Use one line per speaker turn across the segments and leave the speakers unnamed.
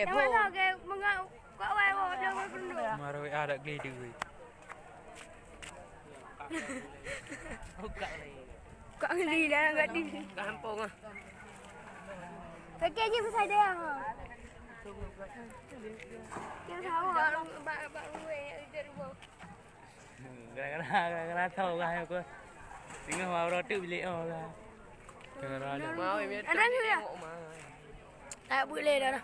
Đẹp
không? Sao kìa, mừng có ai mà đâu có được.
Mà rồi đã ghi được rồi.
Có cái gì đó gật đi.
Gampang ah.
Cái kia như phải đây à? Cái tháo bạn về đi bộ.
Kadang-kadang tahu kan aku. Tinggal mau roti bilik oh kan. Kadang-kadang.
Mau em. Ada tu ya? Tak boleh dah.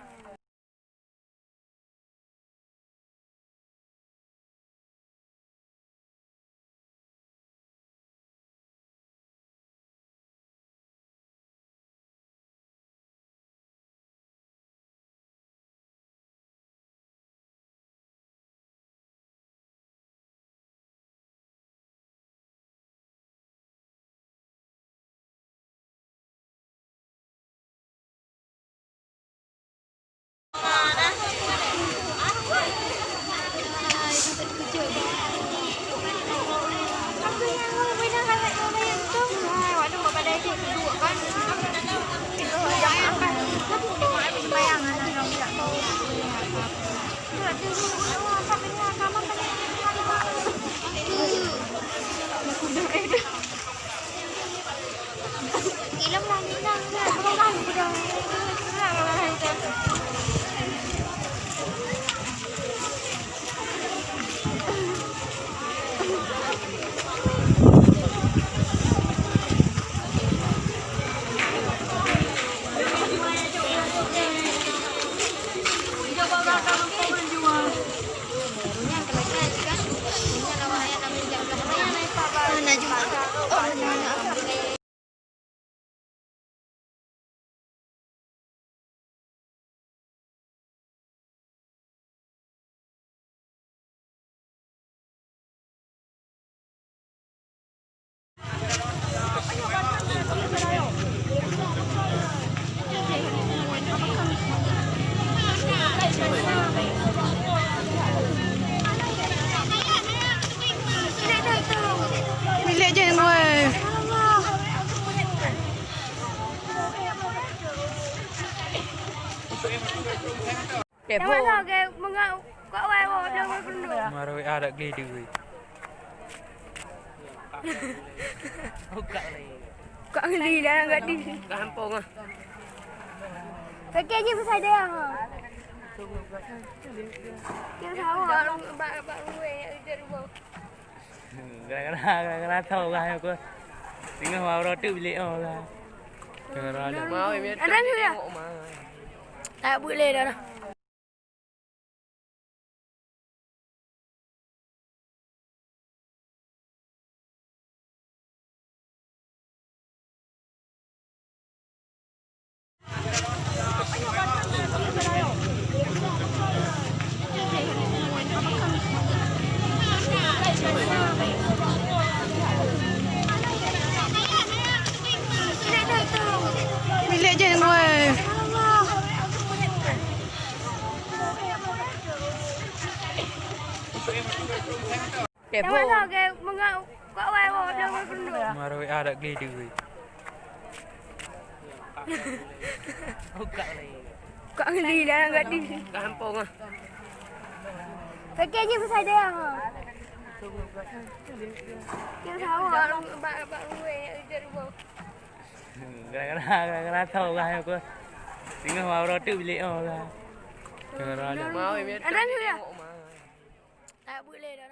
Milik je gue.
Đẹp
không? Sao kìa, mừng có ai mà đâu có được.
Mà rồi đã ghi được rồi.
Có cái gì đó gật đi.
Gampang ah.
Cái kia như phải đây à? Cái tháo bạn về đi bộ.
Kadang-kadang tahu kan aku. Tinggal mau roti bilik oh kan. Kadang-kadang. Mau em.
Ada tu ya? Tak boleh dah.
Milik je gue.
Đẹp
không? Sao kìa, mừng có ai mà đâu có được.
Mà rồi đã ghi được rồi.
Có cái gì đó gật đi.
Gampang ah.
Cái kia như phải đây à? Cái tháo bạn về đi bộ.
Kadang-kadang tahu kan aku. Tinggal mau roti bilik oh kan. Kadang-kadang.
Ada tu ya? Tak boleh dah.